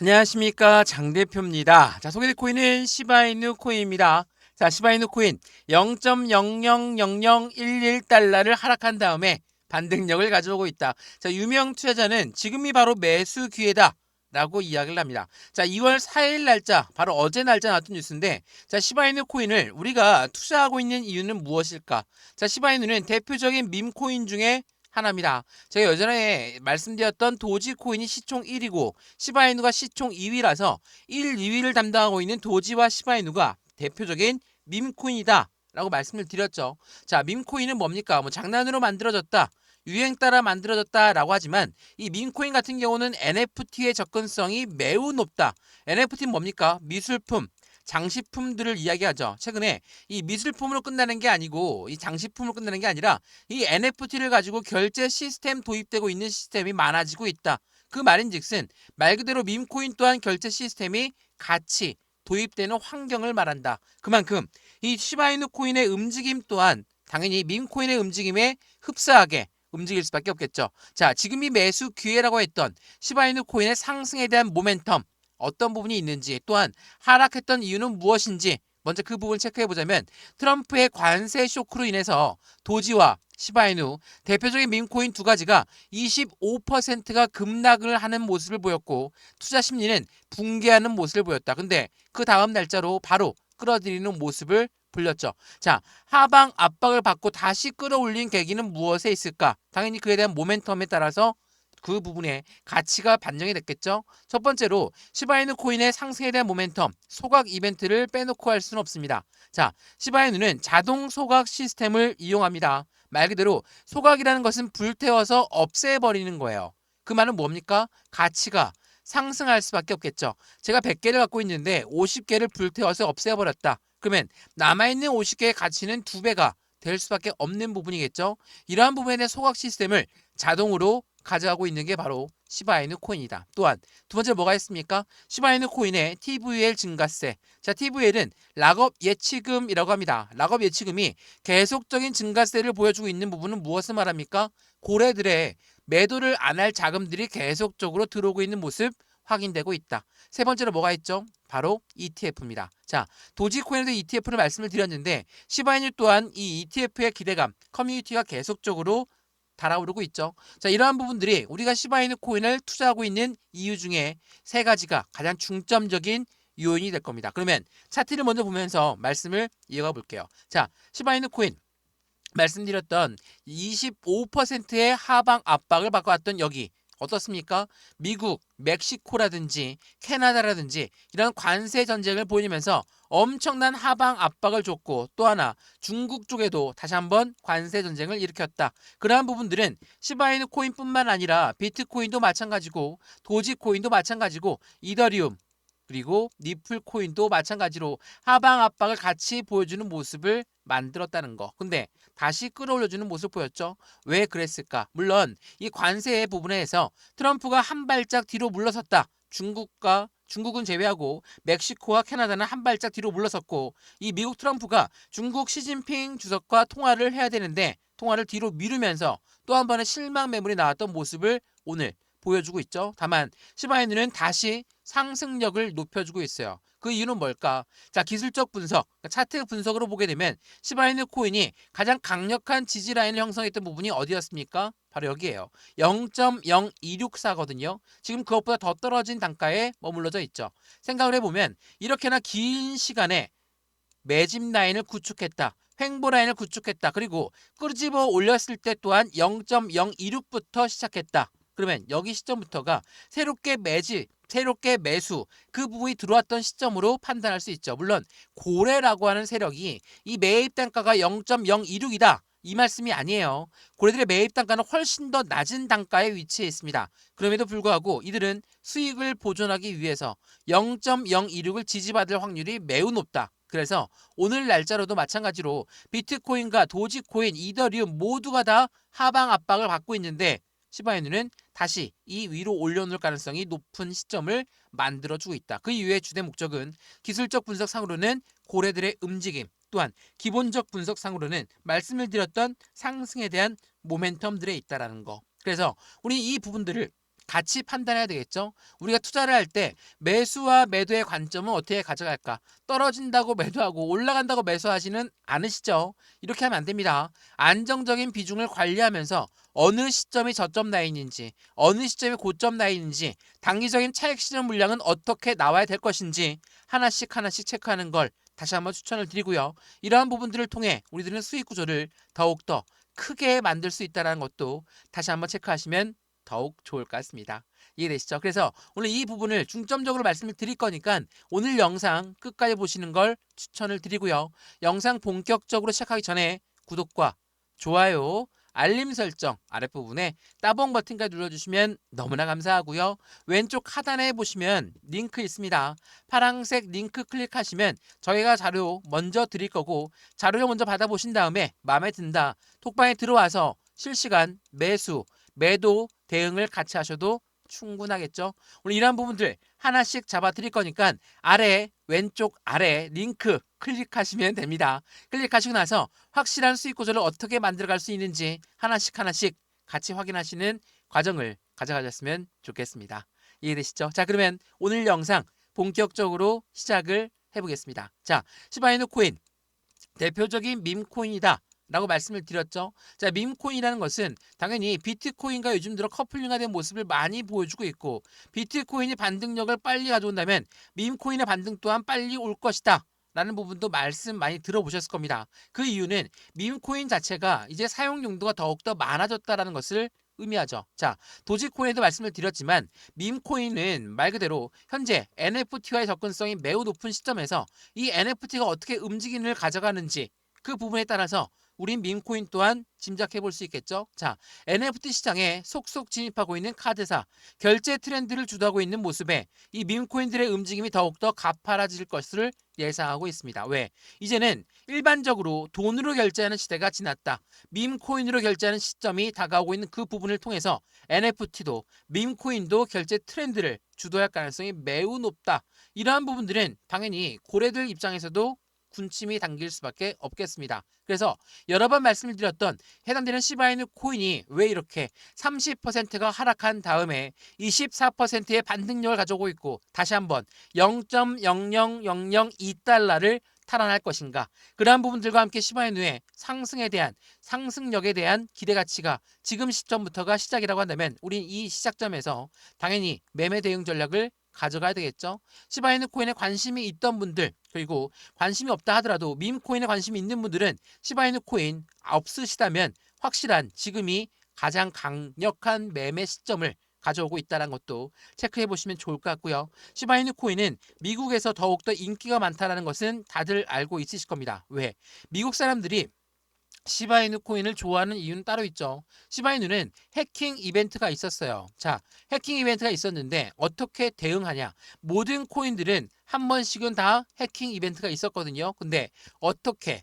안녕하십니까, 장 대표입니다. 자, 소개될 코인은 시바이누 코인입니다. 자, 시바이누 코인 0.000011달러를 하락한 다음에 반등력을 가져오고 있다. 자, 유명 투자자는 지금이 바로 매수 기회다 라고 이야기를 합니다. 자, 2월 4일 날짜, 바로 어제 날짜 나왔던 뉴스인데, 자, 시바이누 코인을 우리가 투자하고 있는 이유는 무엇일까? 자, 시바이누는 대표적인 밈 코인 중에 하나입니다. 제가 예전에 말씀드렸던 도지코인이 시총 1위고 시바이누가 시총 2위라서 1, 2위를 담당하고 있는 도지와 시바이누가 대표적인 밈코인이다 라고 말씀을 드렸죠. 자, 밈코인은 뭡니까? 뭐 장난으로 만들어졌다, 유행 따라 만들어졌다 라고 하지만 이 밈코인 같은 경우는 NFT의 접근성이 매우 높다. NFT는 뭡니까? 미술품, 장식품들을 이야기하죠. 최근에 이 미술품으로 끝나는 게 아니고, 이 장식품으로 끝나는 게 아니라 이 NFT를 가지고 결제 시스템 도입되고 있는 시스템이 많아지고 있다. 그 말인즉슨 말 그대로 밈코인 또한 결제 시스템이 같이 도입되는 환경을 말한다. 그만큼 이 시바이누 코인의 움직임 또한 당연히 밈코인의 움직임에 흡사하게 움직일 수밖에 없겠죠. 자, 지금이 매수 기회라고 했던 시바이누 코인의 상승에 대한 모멘텀, 어떤 부분이 있는지, 또한 하락했던 이유는 무엇인지 먼저 그 부분을 체크해보자면, 트럼프의 관세 쇼크로 인해서 도지와 시바이누, 대표적인 밈코인 두 가지가 25%가 급락을 하는 모습을 보였고, 투자 심리는 붕괴하는 모습을 보였다. 근데 그 다음 날짜로 바로 끌어들이는 모습을 불렸죠. 자, 하방 압박을 받고 다시 끌어올린 계기는 무엇에 있을까? 당연히 그에 대한 모멘텀에 따라서 그 부분에 가치가 반영이 됐겠죠. 첫 번째로 시바이누 코인의 상승에 대한 모멘텀, 소각 이벤트를 빼놓고 할 수는 없습니다. 자, 시바이누는 자동 소각 시스템을 이용합니다. 말 그대로 소각이라는 것은 불태워서 없애버리는 거예요. 그 말은 뭡니까? 가치가 상승할 수밖에 없겠죠. 제가 100개를 갖고 있는데 50개를 불태워서 없애버렸다. 그러면 남아있는 50개의 가치는 2배가 될 수밖에 없는 부분이겠죠. 이러한 부분에 대한 소각 시스템을 자동으로 가져가고 있는 게 바로 시바이누 코인이다. 또한 두 번째로 뭐가 있습니까? 시바이누 코인의 TVL 증가세. 자, TVL은 락업 예치금이라고 합니다. 락업 예치금이 계속적인 증가세를 보여주고 있는 부분은 무엇을 말합니까? 고래들의 매도를 안 할 자금들이 계속적으로 들어오고 있는 모습 확인되고 있다. 세 번째로 뭐가 있죠? 바로 ETF입니다. 자, 도지코인에도 ETF를 말씀을 드렸는데, 시바이누 또한 이 ETF의 기대감, 커뮤니티가 계속적으로 달아오르고 있죠. 자, 이러한 부분들이 우리가 시바이누 코인을 투자하고 있는 이유 중에 세 가지가 가장 중점적인 요인이 될 겁니다. 그러면 차트를 먼저 보면서 말씀을 이어가 볼게요. 자, 시바이누 코인 말씀드렸던 25%의 하방 압박을 받아왔던 여기 어떻습니까? 미국, 멕시코라든지 캐나다라든지 이런 관세 전쟁을 보이면서 엄청난 하방 압박을 줬고, 또 하나 중국 쪽에도 다시 한번 관세 전쟁을 일으켰다. 그러한 부분들은 시바이누 코인뿐만 아니라 비트코인도 마찬가지고, 도지코인도 마찬가지고, 이더리움 그리고 니플 코인도 마찬가지로 하방 압박을 같이 보여주는 모습을 만들었다는 거. 근데 다시 끌어올려주는 모습을 보였죠. 왜 그랬을까? 물론 이 관세 부분에서 트럼프가 한 발짝 뒤로 물러섰다. 중국은 제외하고 멕시코와 캐나다는 한 발짝 뒤로 물러섰고, 이 미국 트럼프가 중국 시진핑 주석과 통화를 해야 되는데 통화를 뒤로 미루면서 또 한 번의 실망 매물이 나왔던 모습을 오늘 보여주고 있죠. 다만 시바이누는 다시 상승력을 높여주고 있어요. 그 이유는 뭘까? 자, 기술적 분석, 차트 분석으로 보게 되면 시바이누 코인이 가장 강력한 지지 라인을 형성했던 부분이 어디였습니까? 바로 여기에요. 0.0264거든요. 지금 그것보다 더 떨어진 단가에 머물러져 있죠. 생각을 해보면 이렇게나 긴 시간에 매집 라인을 구축했다, 횡보 라인을 구축했다, 그리고 끄집어 올렸을 때 또한 0.026부터 시작했다. 그러면 여기 시점부터가 새롭게 매수, 그 부분이 들어왔던 시점으로 판단할 수 있죠. 물론 고래라고 하는 세력이 이 매입 단가가 0.026이다 이 말씀이 아니에요. 고래들의 매입 단가는 훨씬 더 낮은 단가에 위치해 있습니다. 그럼에도 불구하고 이들은 수익을 보존하기 위해서 0.026을 지지받을 확률이 매우 높다. 그래서 오늘 날짜로도 마찬가지로 비트코인과 도지코인, 이더리움 모두가 다 하방 압박을 받고 있는데, 시바이누는 다시 이 위로 올려놓을 가능성이 높은 시점을 만들어주고 있다. 그 이후의 주된 목적은 기술적 분석상으로는 고래들의 움직임, 또한 기본적 분석상으로는 말씀을 드렸던 상승에 대한 모멘텀들에 있다라는 거. 그래서 우리 이 부분들을 같이 판단해야 되겠죠. 우리가 투자를 할 때 매수와 매도의 관점은 어떻게 가져갈까? 떨어진다고 매도하고 올라간다고 매수하지는 않으시죠? 이렇게 하면 안 됩니다. 안정적인 비중을 관리하면서 어느 시점이 저점 라인인지, 어느 시점이 고점 라인인지, 단기적인 차익 실현 물량은 어떻게 나와야 될 것인지 하나씩 하나씩 체크하는 걸 다시 한번 추천을 드리고요. 이러한 부분들을 통해 우리들은 수익 구조를 더욱더 크게 만들 수 있다는 것도 다시 한번 체크하시면 더욱 좋을 것 같습니다. 이해되시죠? 그래서 오늘 이 부분을 중점적으로 말씀을 드릴 거니까 오늘 영상 끝까지 보시는 걸 추천을 드리고요. 영상 본격적으로 시작하기 전에 구독과 좋아요, 알림 설정 아랫부분에 따봉 버튼까지 눌러주시면 너무나 감사하고요. 왼쪽 하단에 보시면 링크 있습니다. 파란색 링크 클릭하시면 저희가 자료 먼저 드릴 거고 자료를 먼저 받아보신 다음에 마음에 든다. 톡방에 들어와서 실시간 매수, 매도 대응을 같이 하셔도 충분하겠죠. 오늘 이러한 부분들 하나씩 잡아 드릴 거니까 아래 왼쪽 아래 링크 클릭하시면 됩니다. 클릭하시고 나서 확실한 수익 구조를 어떻게 만들어갈 수 있는지 하나씩 하나씩 같이 확인하시는 과정을 가져가셨으면 좋겠습니다. 이해되시죠? 자, 그러면 오늘 영상 본격적으로 시작을 해보겠습니다. 자, 시바이누 코인 대표적인 밈코인이다 라고 말씀을 드렸죠. 자, 밈코인이라는 것은 당연히 비트코인과 요즘 들어 커플링화된 모습을 많이 보여주고 있고 비트코인이 반등력을 빨리 가져온다면 밈코인의 반등 또한 빨리 올 것이다 라는 부분도 말씀 많이 들어보셨을 겁니다. 그 이유는 밈코인 자체가 이제 사용 용도가 더욱더 많아졌다는 것을 의미하죠. 자, 도지코인에도 말씀을 드렸지만 밈코인은 말 그대로 현재 NFT와의 접근성이 매우 높은 시점에서 이 NFT가 어떻게 움직임을 가져가는지 그 부분에 따라서 우린 밈코인 또한 짐작해 볼 수 있겠죠. 자, NFT 시장에 속속 진입하고 있는 카드사, 결제 트렌드를 주도하고 있는 모습에 이 밈코인들의 움직임이 더욱더 가파라질 것을 예상하고 있습니다. 왜? 이제는 일반적으로 돈으로 결제하는 시대가 지났다. 밈코인으로 결제하는 시점이 다가오고 있는 그 부분을 통해서 NFT도 밈코인도 결제 트렌드를 주도할 가능성이 매우 높다. 이러한 부분들은 당연히 고래들 입장에서도 군침이 당길 수밖에 없겠습니다. 그래서 여러 번 말씀을 드렸던 해당되는 시바이누 코인이 왜 이렇게 30%가 하락한 다음에 24%의 반등력을 가져오고 있고 다시 한번 0.00002달러를 탈환할 것인가. 그러한 부분들과 함께 시바이누의 상승에 대한 상승력에 대한 기대 가치가 지금 시점부터가 시작이라고 한다면 우린 이 시작점에서 당연히 매매 대응 전략을 가져가야 되겠죠. 시바이누 코인에 관심이 있던 분들 그리고 관심이 없다 하더라도 밈코인에 관심이 있는 분들은 시바이누 코인 없으시다면 확실한 지금이 가장 강력한 매매 시점을 가져오고 있다는 것도 체크해 보시면 좋을 것 같고요. 시바이누 코인은 미국에서 더욱더 인기가 많다는 것은 다들 알고 있으실 겁니다. 왜? 미국 사람들이 시바이누 코인을 좋아하는 이유는 따로 있죠. 시바이누는 해킹 이벤트가 있었어요. 자, 해킹 이벤트가 있었는데 어떻게 대응하냐? 모든 코인들은 한 번씩은 다 해킹 이벤트가 있었거든요. 근데 어떻게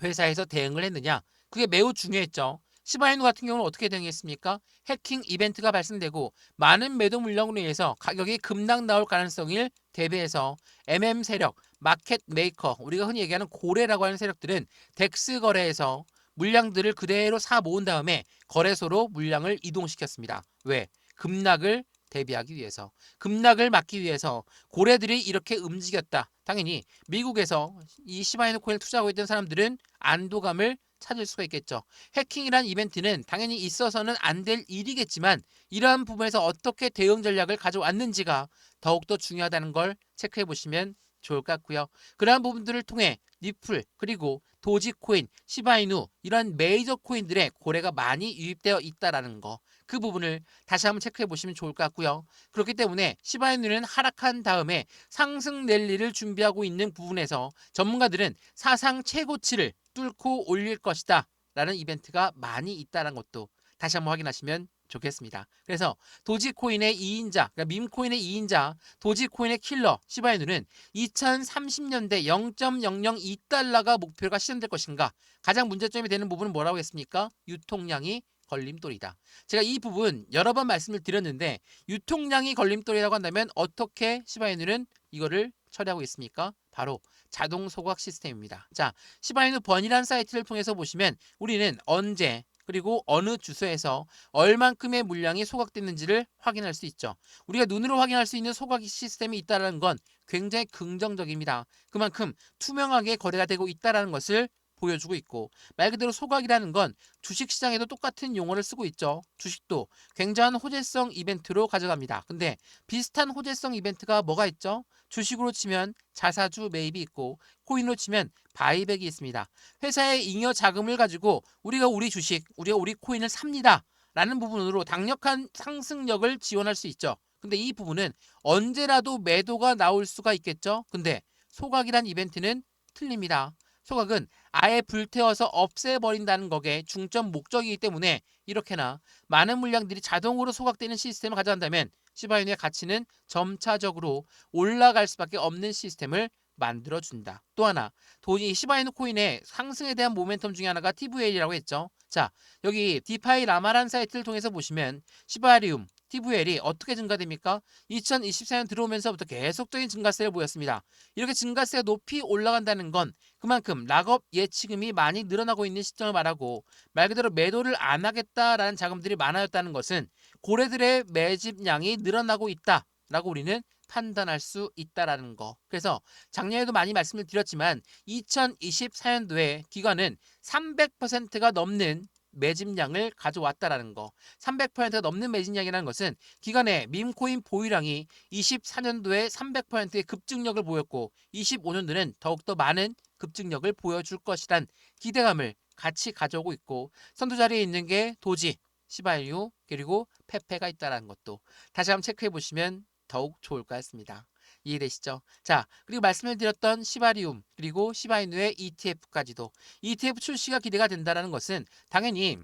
회사에서 대응을 했느냐? 그게 매우 중요했죠. 시바이누 같은 경우는 어떻게 대응했습니까? 해킹 이벤트가 발생되고 많은 매도 물량으로 인해서 가격이 급락 나올 가능성을 대비해서 MM 세력, 마켓 메이커, 우리가 흔히 얘기하는 고래라고 하는 세력들은 덱스 거래에서 물량들을 그대로 사 모은 다음에 거래소로 물량을 이동시켰습니다. 왜? 급락을 대비하기 위해서, 급락을 막기 위해서 고래들이 이렇게 움직였다. 당연히 미국에서 이 시바이누 코인을 투자하고 있던 사람들은 안도감을 찾을 수가 있겠죠. 해킹이란 이벤트는 당연히 있어서는 안 될 일이겠지만 이러한 부분에서 어떻게 대응 전략을 가져왔는지가 더욱더 중요하다는 걸 체크해 보시면 좋을 것 같고요. 그러한 부분들을 통해 리플 그리고 도지코인, 시바이누 이런 메이저 코인들의 고래가 많이 유입되어 있다라는 거. 그 부분을 다시 한번 체크해 보시면 좋을 것 같고요. 그렇기 때문에 시바이누는 하락한 다음에 상승 랠리를 준비하고 있는 부분에서 전문가들은 사상 최고치를 뚫고 올릴 것이다 라는 이벤트가 많이 있다는 것도 다시 한번 확인하시면 좋겠습니다. 그래서 도지코인의 2인자, 그러니까 밈코인의 2인자, 도지코인의 킬러 시바이누는 2030년대 0.002달러가 목표가 실현될 것인가? 가장 문제점이 되는 부분은 뭐라고 했습니까? 유통량이 걸림돌이다. 제가 이 부분 여러 번 말씀을 드렸는데 유통량이 걸림돌이라고 한다면 어떻게 시바이누는 이거를 처리하고 있습니까? 바로 자동 소각 시스템입니다. 자, 시바이누 번이라는 사이트를 통해서 보시면 우리는 언제 그리고 어느 주소에서 얼만큼의 물량이 소각됐는지를 확인할 수 있죠. 우리가 눈으로 확인할 수 있는 소각 시스템이 있다는 건 굉장히 긍정적입니다. 그만큼 투명하게 거래가 되고 있다는 것을 보여주고 있고, 말 그대로 소각이라는 건 주식시장에도 똑같은 용어를 쓰고 있죠. 주식도 굉장한 호재성 이벤트로 가져갑니다. 근데 비슷한 호재성 이벤트가 뭐가 있죠? 주식으로 치면 자사주 매입이 있고, 코인으로 치면 바이백이 있습니다. 회사의 잉여 자금을 가지고 우리가 우리 주식, 우리가 우리 코인을 삽니다 라는 부분으로 강력한 상승력을 지원할 수 있죠. 근데 이 부분은 언제라도 매도가 나올 수가 있겠죠. 근데 소각이란 이벤트는 틀립니다. 소각은 아예 불태워서 없애버린다는 것에 중점 목적이기 때문에 이렇게나 많은 물량들이 자동으로 소각되는 시스템을 가져간다면 시바이누의 가치는 점차적으로 올라갈 수밖에 없는 시스템을 만들어준다. 또 하나, 도지 시바이누 코인의 상승에 대한 모멘텀 중에 하나가 TVL이라고 했죠. 자, 여기 디파이 라마란 사이트를 통해서 보시면 시바리움, TVL이 어떻게 증가됩니까? 2024년 들어오면서부터 계속적인 증가세를 보였습니다. 이렇게 증가세가 높이 올라간다는 건 그만큼 락업 예치금이 많이 늘어나고 있는 시점을 말하고, 말 그대로 매도를 안 하겠다라는 자금들이 많아졌다는 것은 고래들의 매집량이 늘어나고 있다라고 우리는 판단할 수 있다라는 거. 그래서 작년에도 많이 말씀을 드렸지만 2024년도에 기관은 300%가 넘는 매집량을 가져왔다라는 거. 300%가 넘는 매집량이라는 것은 기관의 밈코인 보유량이 24년도에 300%의 급증력을 보였고 25년도는 더욱더 많은 급증력을 보여줄 것이란 기대감을 같이 가져오고 있고, 선두 자리에 있는 게 도지, 시바이유, 그리고 페페가 있다는 것도 다시 한번 체크해 보시면 더욱 좋을 것 같습니다. 이해되시죠? 자, 그리고 말씀을 드렸던 시바리움 그리고 시바이누의 ETF까지도, ETF 출시가 기대가 된다는 것은 당연히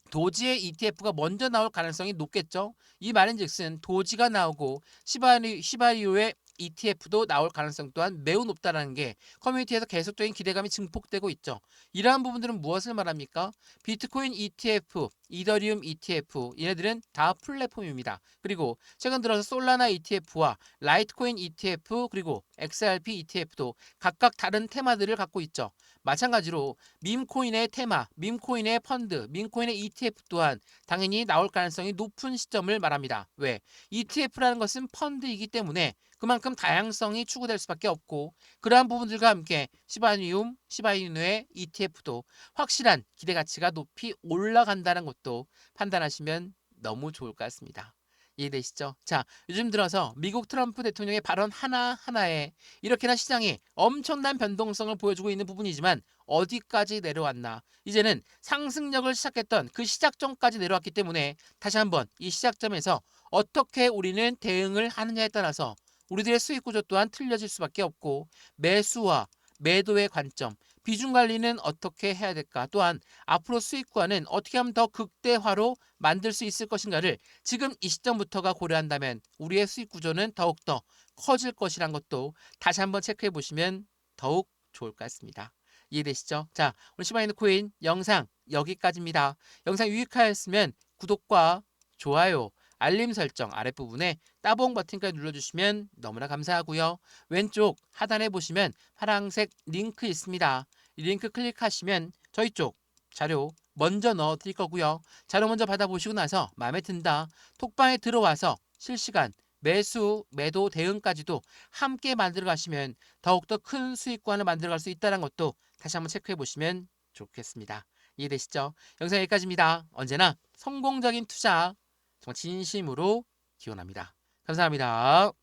도지의 ETF가 먼저 나올 가능성이 높겠죠. 이 말인즉슨 도지가 나오고 시바리오의 ETF도 나올 가능성 또한 매우 높다는 게 커뮤니티에서 계속적인 기대감이 증폭되고 있죠. 이러한 부분들은 무엇을 말합니까? 비트코인 ETF, 이더리움 ETF, 얘네들은 다 플랫폼입니다. 그리고 최근 들어서 솔라나 ETF와 라이트코인 ETF 그리고 XRP ETF도 각각 다른 테마들을 갖고 있죠. 마찬가지로 밈코인의 테마, 밈코인의 펀드, 밈코인의 ETF 또한 당연히 나올 가능성이 높은 시점을 말합니다. 왜? ETF라는 것은 펀드이기 때문에 그만큼 다양성이 추구될 수밖에 없고, 그러한 부분들과 함께 시바이누의 ETF도 확실한 기대 가치가 높이 올라간다는 것도 판단하시면 너무 좋을 것 같습니다. 이해되시죠? 자, 요즘 들어서 미국 트럼프 대통령의 발언 하나하나에 이렇게나 시장이 엄청난 변동성을 보여주고 있는 부분이지만 어디까지 내려왔나? 이제는 상승력을 시작했던 그 시작점까지 내려왔기 때문에 다시 한번 이 시작점에서 어떻게 우리는 대응을 하느냐에 따라서 우리들의 수익 구조 또한 틀려질 수밖에 없고, 매수와 매도의 관점, 비중 관리는 어떻게 해야 될까? 또한 앞으로 수익과는 어떻게 하면 더 극대화로 만들 수 있을 것인가를 지금 이 시점부터가 고려한다면 우리의 수익 구조는 더욱더 커질 것이란 것도 다시 한번 체크해 보시면 더욱 좋을 것 같습니다. 이해되시죠? 자, 오늘 시바이누 코인 영상 여기까지입니다. 영상 유익하였으면 구독과 좋아요, 알림 설정 아랫부분에 따봉 버튼까지 눌러주시면 너무나 감사하고요. 왼쪽 하단에 보시면 파란색 링크 있습니다. 이 링크 클릭하시면 저희 쪽 자료 먼저 넣어 드릴 거고요. 자료 먼저 받아보시고 나서 마음에 든다, 톡방에 들어와서 실시간 매수, 매도 대응까지도 함께 만들어 가시면 더욱더 큰 수익권을 만들어 갈 수 있다는 것도 다시 한번 체크해 보시면 좋겠습니다. 이해되시죠? 영상 여기까지입니다. 언제나 성공적인 투자 정말 진심으로 기원합니다. 감사합니다.